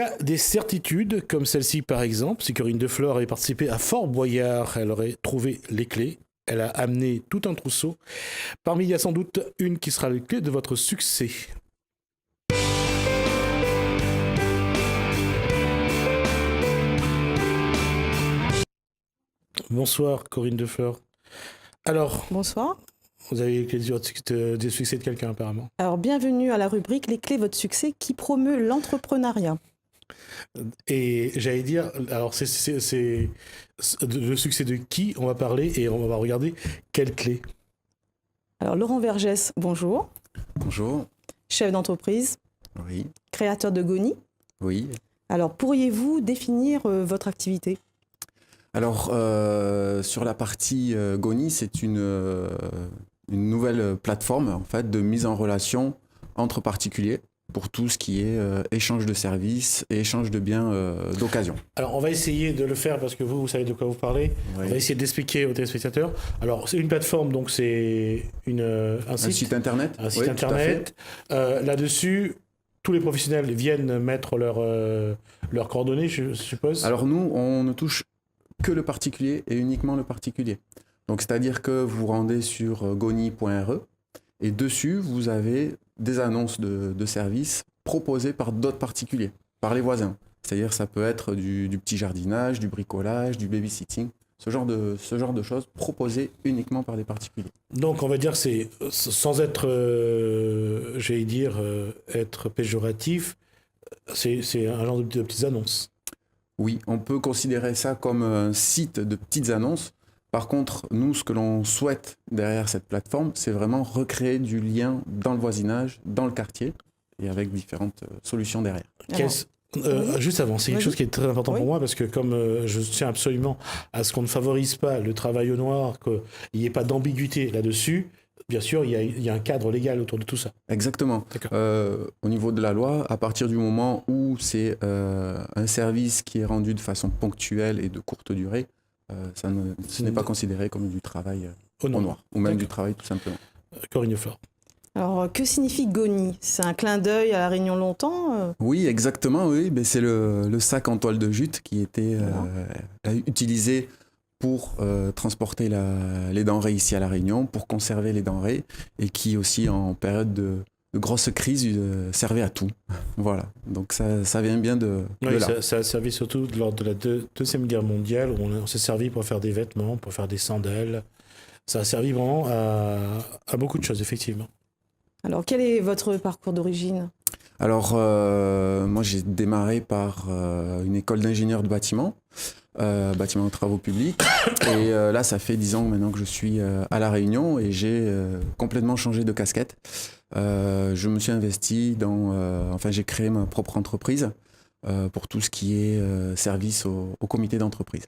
y a des certitudes, comme celle-ci par exemple. Si Corinne Defleur avait participé à Fort Boyard, elle aurait trouvé les clés. Elle a amené tout un trousseau. Parmi, il y a sans doute une qui sera les clés de votre succès. Bonsoir Corinne Defleur. Alors, Bonsoir. vous avez les clés du succès de quelqu'un apparemment. Alors, bienvenue à la rubrique Les clés de votre succès qui promeut l'entrepreneuriat. Et j'allais dire, alors c'est le succès de qui on va parler et on va regarder quelles clés. Alors, Laurent Vergès, bonjour. Bonjour. Chef d'entreprise, Oui. créateur de Goni. Oui. Alors, pourriez-vous définir votre activité ? Alors, sur la partie Goni, c'est une nouvelle plateforme en fait, de mise en relation entre particuliers pour tout ce qui est échange de services et échange de biens d'occasion. Alors, on va essayer de le faire parce que vous savez de quoi vous parlez. Oui. On va essayer d'expliquer aux téléspectateurs. Alors, c'est une plateforme, donc c'est un site internet. Un site Oui, internet. Là-dessus, tous les professionnels viennent mettre leurs coordonnées, je suppose. Alors nous, on ne touche que le particulier et uniquement le particulier. Donc, c'est-à-dire que vous rendez sur goni.re et dessus, vous avez des annonces de services proposées par d'autres particuliers, par les voisins. C'est-à-dire ça peut être du petit jardinage, du bricolage, du babysitting, ce genre de choses proposées uniquement par des particuliers. Donc on va dire que c'est, sans être, être péjoratif, c'est un genre de petites annonces. Oui, on peut considérer ça comme un site de petites annonces. Par contre, nous, ce que l'on souhaite derrière cette plateforme, c'est vraiment recréer du lien dans le voisinage, dans le quartier, et avec différentes solutions derrière. Juste avant, c'est quelque chose qui est très important pour moi, parce que comme je tiens absolument à ce qu'on ne favorise pas le travail au noir, qu'il n'y ait pas d'ambiguïté là-dessus, bien sûr, il y a un cadre légal autour de tout ça. Exactement. Au niveau de la loi, à partir du moment où c'est un service qui est rendu de façon ponctuelle et de courte durée, ce n'est pas considéré comme du travail au noir, ou même du travail tout simplement. Corinne Defleur. Alors, que signifie Goni ? C'est un clin d'œil à la Réunion longtemps Oui, exactement. Oui. Ben, c'est le sac en toile de jute qui était utilisé pour transporter les denrées ici à La Réunion, pour conserver les denrées, et qui aussi, en période de grosse crise, servait à tout. Voilà. Donc ça vient bien de là. Ça a servi surtout lors de la Deuxième Guerre mondiale, où on s'est servi pour faire des vêtements, pour faire des sandales. Ça a servi vraiment à beaucoup de choses, effectivement. Alors, quel est votre parcours d'origine ? Alors, moi, j'ai démarré par une école d'ingénieur de bâtiment, bâtiment de travaux publics. Et là, ça fait 10 ans maintenant que je suis à La Réunion et j'ai complètement changé de casquette. Je me suis investi j'ai créé ma propre entreprise pour tout ce qui est service au comité d'entreprise.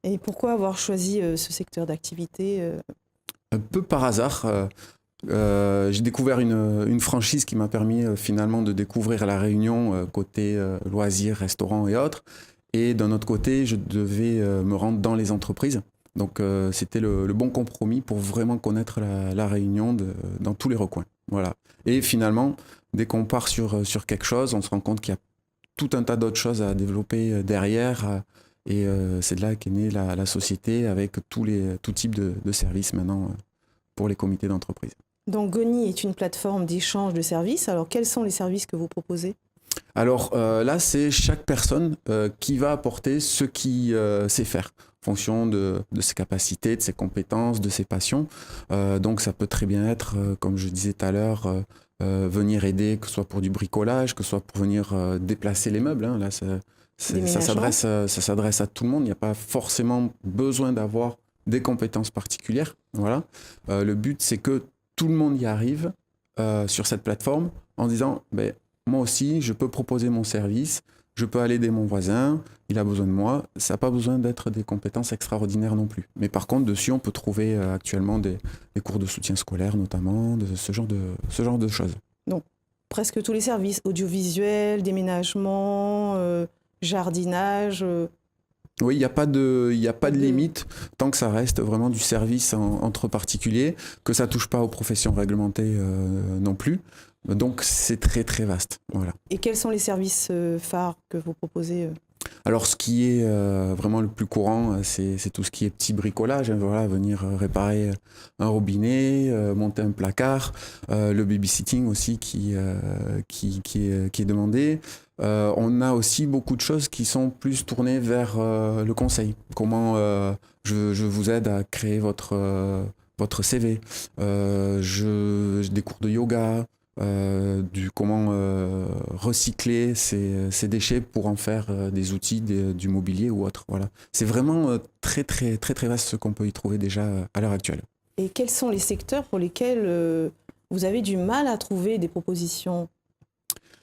Et pourquoi avoir choisi ce secteur d'activité Un peu par hasard. J'ai découvert une franchise qui m'a permis finalement de découvrir La Réunion côté loisirs, restaurants et autres. Et d'un autre côté, je devais me rendre dans les entreprises. Donc c'était le bon compromis pour vraiment connaître la Réunion dans tous les recoins. Voilà. Et finalement, dès qu'on part sur quelque chose, on se rend compte qu'il y a tout un tas d'autres choses à développer derrière. Et c'est de là qu'est née la société avec tout type de services maintenant pour les comités d'entreprise. Donc Goni est une plateforme d'échange de services. Alors quels sont les services que vous proposez ? Alors là, c'est chaque personne qui va apporter ce qu'il sait faire en fonction de ses capacités, de ses compétences, de ses passions. Donc ça peut très bien être, comme je disais tout à l'heure, venir aider, que ce soit pour du bricolage, que ce soit pour venir déplacer les meubles. Hein. Là, ça s'adresse à tout le monde. Il n'y a pas forcément besoin d'avoir des compétences particulières. Voilà. Le but, c'est que tout le monde y arrive sur cette plateforme en disant moi aussi, je peux proposer mon service, je peux aller aider mon voisin, il a besoin de moi. Ça n'a pas besoin d'être des compétences extraordinaires non plus. Mais par contre, dessus, on peut trouver actuellement des cours de soutien scolaire, notamment, ce genre de choses. Donc, presque tous les services, audiovisuels, déménagement, jardinage... Oui, il n'y a pas de limite tant que ça reste vraiment du service entre particuliers, que ça ne touche pas aux professions réglementées non plus. Donc c'est très très vaste. Voilà. Et quels sont les services phares que vous proposez Alors ce qui est vraiment le plus courant, c'est tout ce qui est petit bricolage, hein, voilà, venir réparer un robinet, monter un placard, le babysitting aussi qui est demandé. On a aussi beaucoup de choses qui sont plus tournées vers le conseil. Comment je vous aide à créer votre CV. J'ai des cours de yoga. Comment recycler ces déchets pour en faire des outils, du mobilier ou autre. Voilà. C'est vraiment très très très très vaste ce qu'on peut y trouver déjà à l'heure actuelle. Et quels sont les secteurs pour lesquels vous avez du mal à trouver des propositions?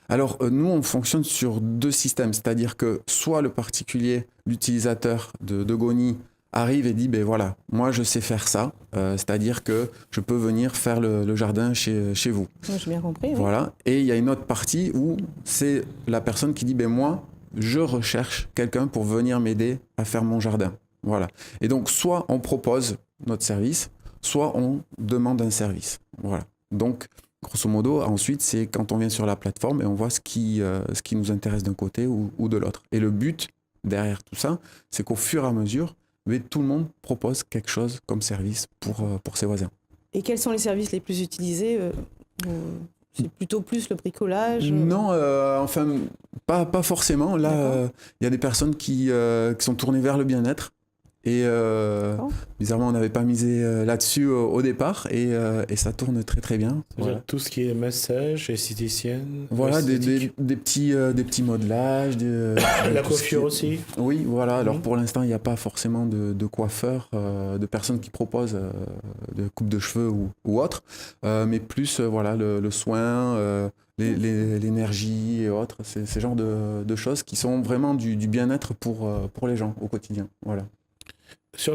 Alors nous on fonctionne sur 2 systèmes, c'est-à-dire que soit le particulier, l'utilisateur de Goni arrive et dit ben voilà, moi je sais faire ça, c'est-à-dire que je peux venir faire le jardin chez vous. Oui, j'ai bien compris. Voilà. Oui. Et il y a une autre partie où c'est la personne qui dit ben moi je recherche quelqu'un pour venir m'aider à faire mon jardin. Voilà. Et donc soit on propose notre service, soit on demande un service. Voilà. Donc grosso modo ensuite c'est quand on vient sur la plateforme et on voit ce qui nous intéresse d'un côté ou de l'autre. Et le but derrière tout ça, c'est qu'au fur et à mesure mais tout le monde propose quelque chose comme service pour ses voisins. Et quels sont les services les plus utilisés C'est plutôt plus le bricolage Non, enfin, pas forcément. Là, il y a des personnes qui sont tournées vers le bien-être. Et bizarrement, on n'avait pas misé là-dessus au départ. Et ça tourne très très bien. Voilà. Tout ce qui est massage, esthéticienne. Voilà, des petits modelages. La coiffure aussi. Oui, voilà. Alors pour l'instant, il n'y a pas forcément de coiffeurs, de personnes qui proposent de coupe de cheveux ou autre. Mais plus voilà, le soin, l'énergie et autres. C'est ce genre de choses qui sont vraiment du bien-être pour les gens au quotidien. Voilà. Ça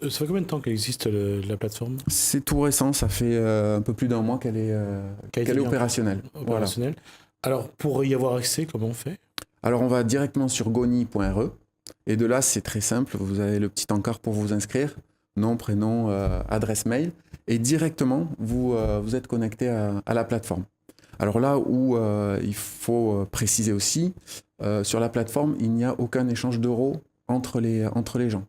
fait combien de temps qu'elle existe la plateforme? C'est tout récent, ça fait un peu plus d'1 mois qu'elle est opérationnelle. Voilà. Alors pour y avoir accès, comment on fait? Alors on va directement sur goni.re et de là c'est très simple, vous avez le petit encart pour vous inscrire, nom, prénom, adresse mail et directement vous êtes connecté à la plateforme. Alors là où il faut préciser aussi, sur la plateforme il n'y a aucun échange d'euros entre les gens.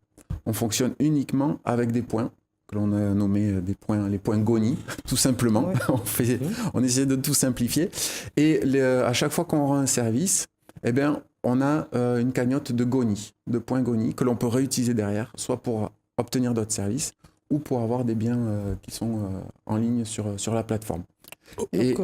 On fonctionne uniquement avec des points, que l'on a nommé les points Goni, tout simplement. Ouais. On essaie de tout simplifier. Et à chaque fois qu'on rend un service, eh bien, on a une cagnotte de Goni, de points Goni, que l'on peut réutiliser derrière, soit pour obtenir d'autres services, ou pour avoir des biens qui sont en ligne sur la plateforme. Et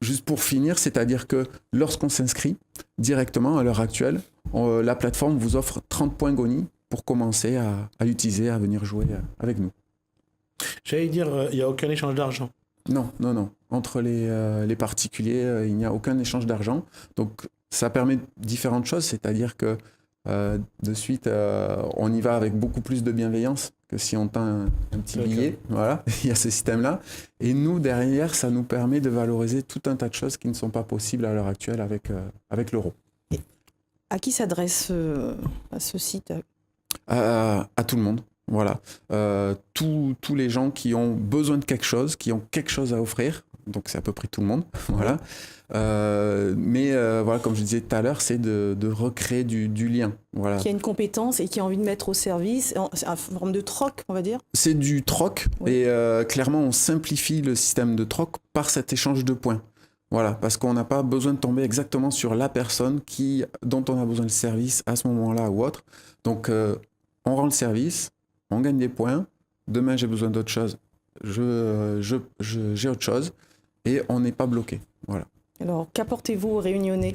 juste pour finir, c'est-à-dire que lorsqu'on s'inscrit directement, à l'heure actuelle, la plateforme vous offre 30 points Goni pour commencer à l'utiliser, à venir jouer avec nous. J'allais dire, il n'y a aucun échange d'argent. Non. Entre les particuliers, il n'y a aucun échange d'argent. Donc, ça permet différentes choses, c'est-à-dire que de suite, on y va avec beaucoup plus de bienveillance que si on tend un petit billet. Voilà, il y a ce système-là. Et nous, derrière, ça nous permet de valoriser tout un tas de choses qui ne sont pas possibles à l'heure actuelle avec l'euro. Et à qui s'adresse ce site? À tout le monde, voilà. Tous les gens qui ont besoin de quelque chose, qui ont quelque chose à offrir, donc c'est à peu près tout le monde, voilà. Mais voilà, comme je disais tout à l'heure, c'est de recréer du lien, voilà. Qui a une compétence et qui a envie de mettre au service, c'est une forme de troc, on va dire. C'est du troc, oui. Et clairement, on simplifie le système de troc par cet échange de points. Voilà, parce qu'on n'a pas besoin de tomber exactement sur la personne dont on a besoin de service à ce moment-là ou autre. Donc, on rend le service, on gagne des points. Demain, j'ai besoin d'autre chose. J'ai autre chose et on n'est pas bloqué. Voilà. Alors, qu'apportez-vous aux réunionnais?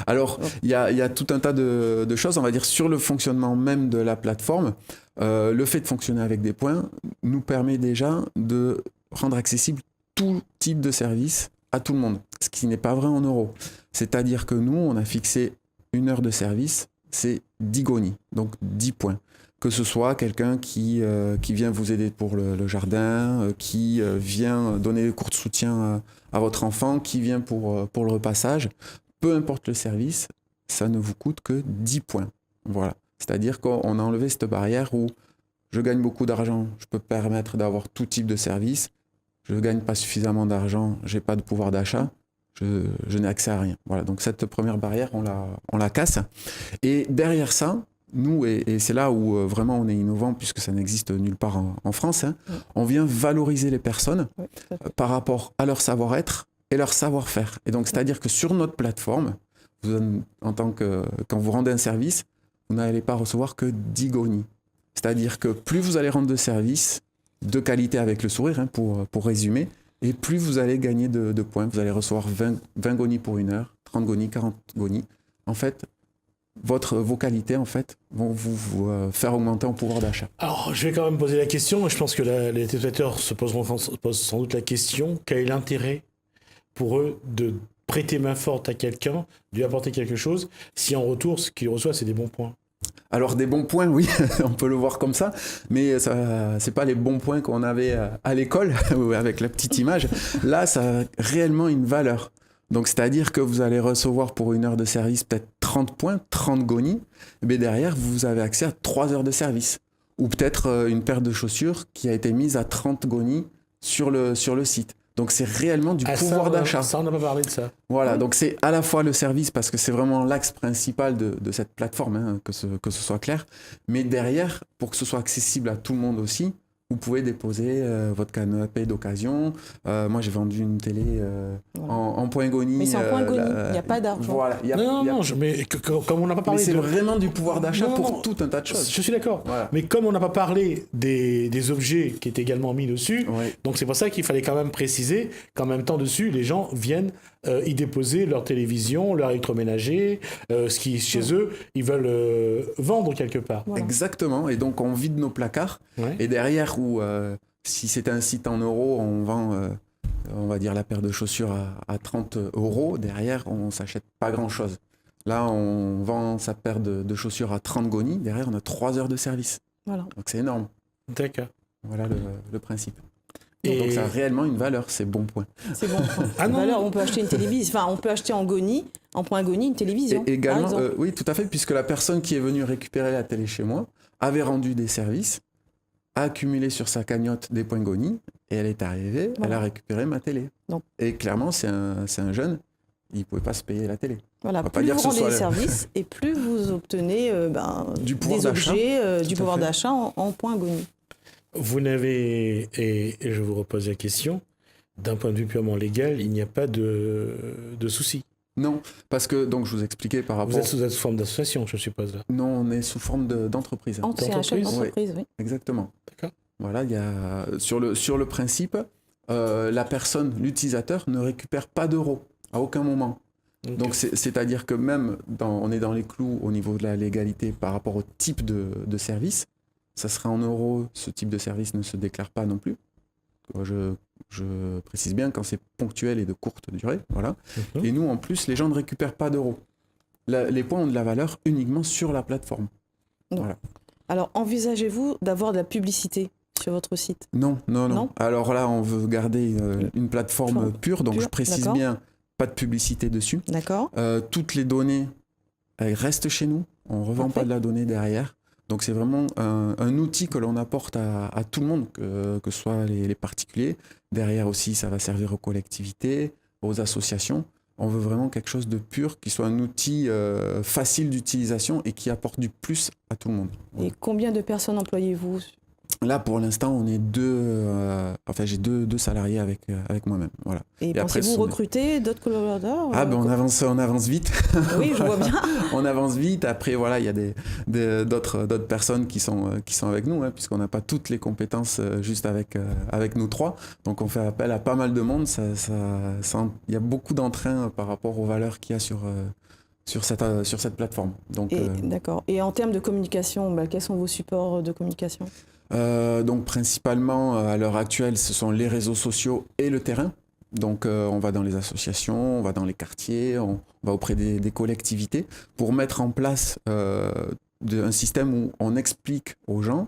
Alors, il y a tout un tas de choses, on va dire, sur le fonctionnement même de la plateforme. Le fait de fonctionner avec des points nous permet déjà de rendre accessible tout type de service à tout le monde, ce qui n'est pas vrai en euros. C'est-à-dire que nous, on a fixé 1 heure de service, c'est 10 Goni, donc 10 points. Que ce soit quelqu'un qui vient vous aider pour le jardin, qui vient donner des cours de soutien à votre enfant, qui vient pour le repassage, peu importe le service, ça ne vous coûte que 10 points. Voilà. C'est-à-dire qu'on a enlevé cette barrière où je gagne beaucoup d'argent, je peux permettre d'avoir tout type de service. je ne gagne pas suffisamment d'argent, je n'ai pas de pouvoir d'achat, je n'ai accès à rien. Voilà, donc cette première barrière, on la casse. Et derrière ça, nous, et c'est là où vraiment on est innovant, puisque ça n'existe nulle part en France, on vient valoriser les personnes par rapport à leur savoir-être et leur savoir-faire. Et donc, c'est-à-dire que sur notre plateforme, quand vous rendez un service, vous n'allez pas recevoir que 10 gonies. C'est-à-dire que plus vous allez rendre de services de qualité avec le sourire, pour résumer, et plus vous allez gagner de points. Vous allez recevoir 20 gonies pour 1 heure, 30 gonies, 40 gonies. En fait, vos qualités vont vous faire augmenter en pouvoir d'achat. Alors, je vais quand même poser la question, et je pense que les téléspectateurs se posent sans doute la question, quel est l'intérêt pour eux de prêter main forte à quelqu'un, de lui apporter quelque chose, si en retour, ce qu'il reçoit, c'est des bons points? Alors des bons points, oui, on peut le voir comme ça, mais c'est pas les bons points qu'on avait à l'école, avec la petite image. Là, ça a réellement une valeur. Donc c'est-à-dire que vous allez recevoir pour 1 heure de service peut-être 30 points, 30 gonies, mais derrière, vous avez accès à 3 heures de service. Ou peut-être une paire de chaussures qui a été mise à 30 gonies sur le site. Donc c'est réellement du pouvoir d'achat. Ça, on n'a pas parlé de ça. Voilà, donc c'est à la fois le service, parce que c'est vraiment l'axe principal de cette plateforme, que ce soit clair, mais derrière, pour que ce soit accessible à tout le monde aussi, vous pouvez déposer votre canapé d'occasion. Moi, j'ai vendu une télé en point goni. Mais c'est en point goni, il n'y a pas d'argent. Voilà, mais comme on n'a pas parlé... Mais c'est vraiment du pouvoir d'achat pour tout un tas de choses. Je suis d'accord. Voilà. Mais comme on n'a pas parlé des objets qui étaient également mis dessus, donc c'est pour ça qu'il fallait quand même préciser qu'en même temps dessus, les gens viennent y déposer leur télévision, leur électroménager, ce qui, chez eux, ils veulent vendre quelque part. Voilà. Exactement. Et donc, on vide nos placards. Et derrière, si c'était un site en euros, on vend, on va dire, la paire de chaussures à 30 euros. Derrière, on ne s'achète pas grand-chose. Là, on vend sa paire de chaussures à 30 gonies. Derrière, on a 3 heures de service. Voilà. Donc, c'est énorme. D'accord. Voilà le principe. Donc ça a réellement une valeur, c'est bon point. C'est bon point. Valeur, on peut acheter une télévision, enfin on peut acheter en point goni une télévision. Et également, oui, tout à fait, puisque la personne qui est venue récupérer la télé chez moi avait rendu des services, a accumulé sur sa cagnotte des points goni, et elle est arrivée, elle a récupéré ma télé. Donc. Et clairement, c'est un jeune, il ne pouvait pas se payer la télé. Voilà, plus vous rendez des services et plus vous obtenez des objets, du pouvoir d'achat en points goni. Vous n'avez, et je vous repose la question, d'un point de vue purement légal, il n'y a pas de souci. Non, parce que, donc je vous expliquais par rapport... Vous êtes sous forme d'association, je suppose, là. Non, on est sous forme d'entreprise. C'est un chef d'entreprise, oui. Exactement. D'accord. Voilà, sur le principe, la personne, l'utilisateur, ne récupère pas d'euros à aucun moment. Okay. Donc c'est-à-dire que même, on est dans les clous au niveau de la légalité par rapport au type de service. Ça sera en euros, ce type de service ne se déclare pas non plus. Je précise bien quand c'est ponctuel et de courte durée. Voilà. Et nous, en plus, les gens ne récupèrent pas d'euros. Les points ont de la valeur uniquement sur la plateforme. Voilà. Alors, envisagez-vous d'avoir de la publicité sur votre site? Non. Alors là, on veut garder une plateforme pure, donc je précise bien, pas de publicité dessus. D'accord. Toutes les données, elles restent chez nous. On ne revend pas de la donnée derrière. Donc c'est vraiment un outil que l'on apporte à tout le monde, que ce soit les particuliers. Derrière aussi, ça va servir aux collectivités, aux associations. On veut vraiment quelque chose de pur, qui soit un outil facile d'utilisation et qui apporte du plus à tout le monde. Et combien de personnes employez-vous? Là, pour l'instant, on est j'ai deux salariés avec moi-même. Voilà. Et pensez-vous recruter d'autres collaborateurs? On avance vite. Oui, je vois bien. On avance vite. Après, voilà, il y a d'autres personnes qui sont avec nous, puisqu'on n'a pas toutes les compétences juste avec nous trois. Donc, on fait appel à pas mal de monde. Il y a beaucoup d'entrain par rapport aux valeurs qu'il y a sur cette plateforme. Donc, d'accord. Et en termes de communication, quels sont vos supports de communication? Donc principalement à l'heure actuelle, ce sont les réseaux sociaux et le terrain. Donc on va dans les associations, on va dans les quartiers, on va auprès des collectivités pour mettre en place un système où on explique aux gens,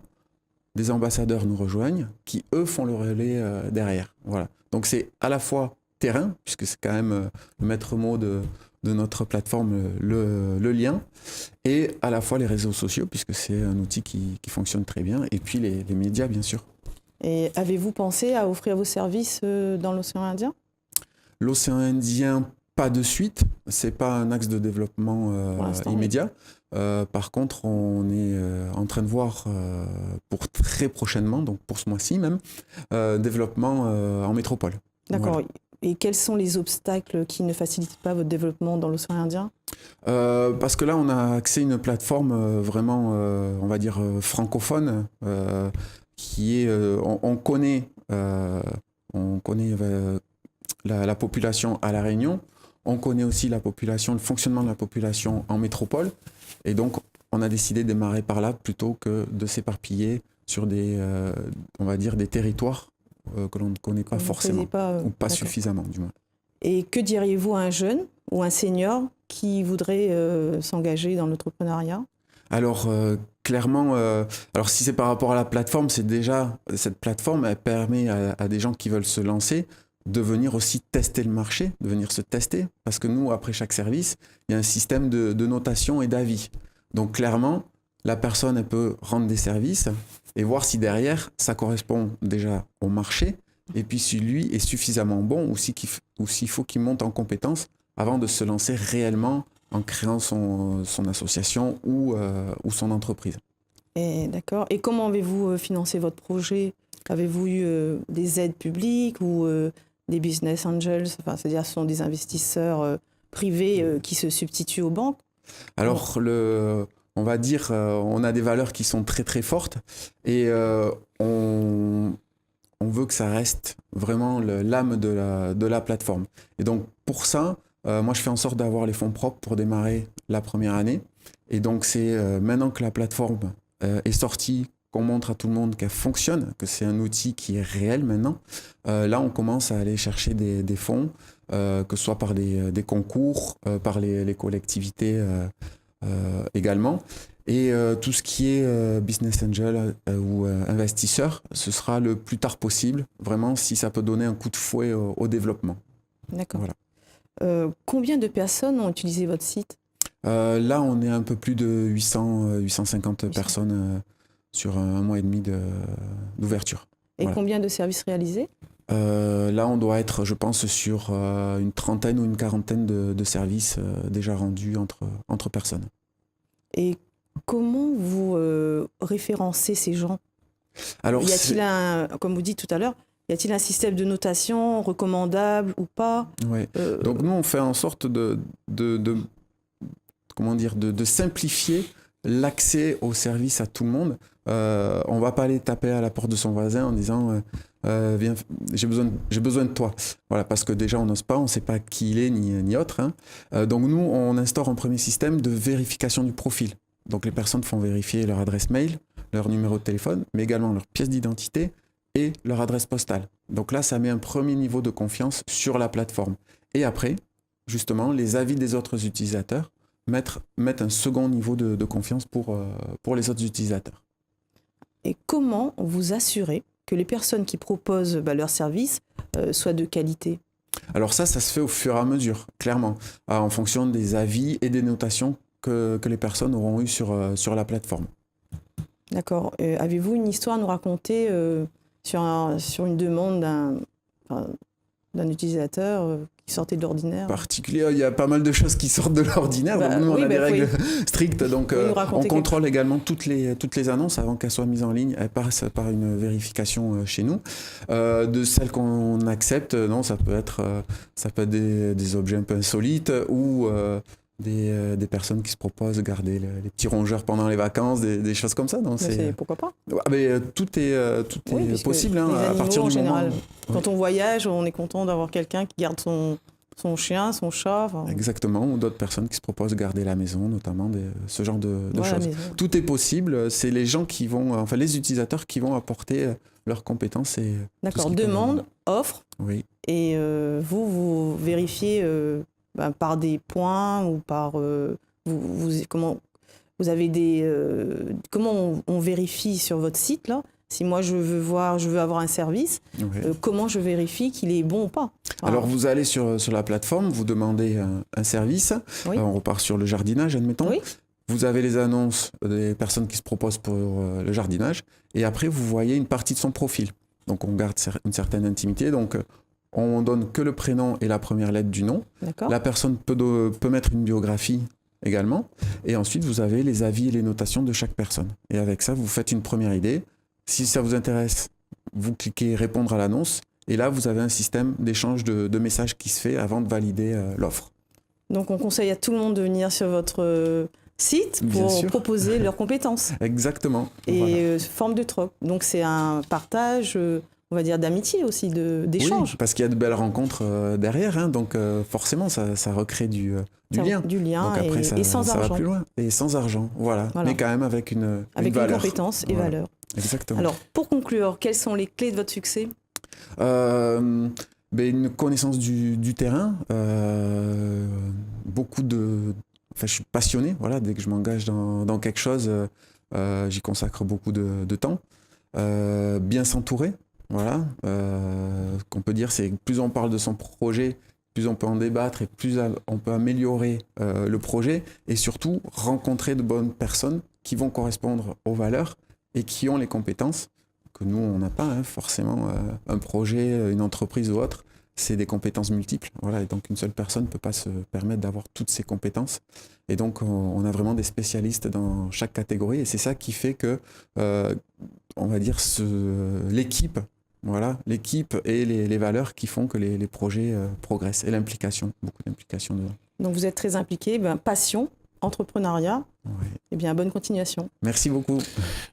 des ambassadeurs nous rejoignent, qui eux font le relais derrière. Voilà. Donc c'est à la fois terrain, puisque c'est quand même le maître mot de notre plateforme, le lien, et à la fois les réseaux sociaux, puisque c'est un outil qui fonctionne très bien, et puis les médias, bien sûr. Et avez-vous pensé à offrir vos services dans l'océan Indien? L'océan Indien, pas de suite. C'est pas un axe de développement immédiat. Par contre, on est en train de voir pour très prochainement, donc pour ce mois-ci même, développement en métropole. D'accord. Voilà. Et quels sont les obstacles qui ne facilitent pas votre développement dans l'océan Indien? Parce que là, on a accès à une plateforme vraiment, on va dire, francophone, qui est, on connaît la population à La Réunion, on connaît aussi la population, le fonctionnement de la population en métropole, et donc on a décidé de démarrer par là plutôt que de s'éparpiller sur des, on va dire, des territoires que l'on ne connaît pas forcément, ou pas suffisamment du moins. Et que diriez-vous à un jeune ou un senior qui voudrait s'engager dans l'entrepreneuriat? Alors, clairement, alors si c'est par rapport à la plateforme, c'est déjà, cette plateforme, elle permet à des gens qui veulent se lancer de venir aussi tester le marché, de venir se tester, parce que nous, après chaque service, il y a un système de notation et d'avis. Donc, clairement, la personne, elle peut rendre des services et voir si derrière, ça correspond déjà au marché, et puis si lui est suffisamment bon, ou s'il faut qu'il monte en compétence avant de se lancer réellement en créant son association ou son entreprise. D'accord. Et comment avez-vous financé votre projet? Avez-vous eu des aides publiques ou des business angels? Enfin, c'est-à-dire ce sont des investisseurs privés qui se substituent aux banques? Alors, on va dire, on a des valeurs qui sont très très fortes et on veut que ça reste vraiment l'âme de la plateforme. Et donc, pour ça, moi, je fais en sorte d'avoir les fonds propres pour démarrer la première année. Et donc, c'est maintenant que la plateforme est sortie, qu'on montre à tout le monde qu'elle fonctionne, que c'est un outil qui est réel maintenant. Là, on commence à aller chercher des fonds, que ce soit par des concours, par les collectivités également. Et tout ce qui est business angel ou investisseur, ce sera le plus tard possible, vraiment, si ça peut donner un coup de fouet au développement. D'accord. Voilà. Combien de personnes ont utilisé votre site? Là, on est un peu plus de 850 personnes sur un mois et demi d'ouverture. Et voilà. Combien de services réalisés? Là, on doit être, je pense, sur une trentaine ou une quarantaine de services déjà rendus entre personnes. Et comment vous référencez ces gens? Alors, y a-t-il comme vous dites tout à l'heure, y a-t-il un système de notation recommandable ou pas? Oui. Donc nous, on fait en sorte de simplifier l'accès aux services à tout le monde. On va pas aller taper à la porte de son voisin en disant viens, j'ai besoin de toi. Voilà, parce que déjà on n'ose pas, on ne sait pas qui il est ni autre. Hein. Donc nous, on instaure un premier système de vérification du profil. Donc les personnes font vérifier leur adresse mail, leur numéro de téléphone, mais également leur pièce d'identité et leur adresse postale. Donc là, ça met un premier niveau de confiance sur la plateforme. Et après, justement, les avis des autres utilisateurs mettent un second niveau de confiance pour les autres utilisateurs. Et comment vous assurez que les personnes qui proposent leurs services soient de qualité? Alors ça se fait au fur et à mesure, clairement, en fonction des avis et des notations que les personnes auront eues sur la plateforme. D'accord. Avez-vous une histoire à nous raconter sur une demande d'un utilisateur qui sortait de l'ordinaire? Particulier, il y a pas mal de choses qui sortent de l'ordinaire. Donc nous, on a des règles strictes. Donc on contrôle également toutes les annonces avant qu'elles soient mises en ligne. Elles passent par une vérification chez nous. De celles qu'on accepte, non, ça peut être des objets un peu insolites ou des personnes qui se proposent de garder les petits rongeurs pendant les vacances, des choses comme ça. Donc pourquoi pas? Mais tout est possible à partir du moment. Quand on voyage, on est content d'avoir quelqu'un qui garde son chien, son chat. Exactement, ou d'autres personnes qui se proposent de garder la maison, notamment ce genre de choses. Tout est possible. C'est les gens les utilisateurs qui vont apporter leurs compétences. D'accord, demande, offre. Oui. Et vous vérifiez par des points ou par comment on vérifie sur votre site là? Si moi je veux avoir un service, comment je vérifie qu'il est bon ou pas? Alors vous allez sur la plateforme, vous demandez un service, on repart sur le jardinage, admettons. Oui. Vous avez les annonces des personnes qui se proposent pour le jardinage, et après vous voyez une partie de son profil. Donc on garde une certaine intimité. Donc on donne que le prénom et la première lettre du nom. D'accord. La personne peut mettre une biographie également. Et ensuite, vous avez les avis et les notations de chaque personne. Et avec ça, vous faites une première idée. Si ça vous intéresse, vous cliquez répondre à l'annonce. Et là, vous avez un système d'échange de messages qui se fait avant de valider l'offre. Donc on conseille à tout le monde de venir sur votre site pour proposer leurs compétences. Exactement. Et voilà. forme de troc. Donc c'est un partage, on va dire, d'amitié aussi, d'échange. Oui, parce qu'il y a de belles rencontres derrière. Hein, donc forcément, ça recrée du lien. Du lien donc après, et sans ça argent. va plus loin. Et sans argent, voilà. Mais quand même avec une valeur. Une compétence et valeur. Exactement. Alors, pour conclure, quelles sont les clés de votre succès ? Une connaissance du terrain, je suis passionné, voilà, dès que je m'engage dans quelque chose, j'y consacre beaucoup de temps. Bien s'entourer, voilà. Ce qu'on peut dire, c'est que plus on parle de son projet, plus on peut en débattre et plus on peut améliorer le projet, et surtout rencontrer de bonnes personnes qui vont correspondre aux valeurs et qui ont les compétences que nous, on n'a pas, hein, forcément. Un projet, une entreprise ou autre, c'est des compétences multiples. Voilà, et donc une seule personne ne peut pas se permettre d'avoir toutes ces compétences. Et donc, on a vraiment des spécialistes dans chaque catégorie. Et c'est ça qui fait que, on va dire, l'équipe et les valeurs qui font que les projets progressent. Et l'implication, beaucoup d'implication dedans. Donc vous êtes très impliqué, passion, entrepreneuriat, et bien bonne continuation. Merci beaucoup.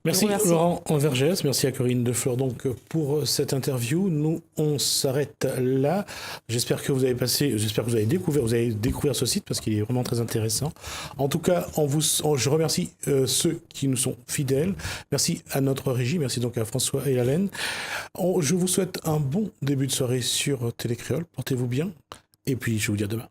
Merci Laurent Vergès, merci à Corinne Defleur donc pour cette interview. Nous on s'arrête là. J'espère que vous avez découvert ce site parce qu'il est vraiment très intéressant. En tout cas, je remercie ceux qui nous sont fidèles. Merci à notre régie, merci donc à François et Alain. Je vous souhaite un bon début de soirée sur Télécréole. Portez-vous bien et puis je vous dis à demain.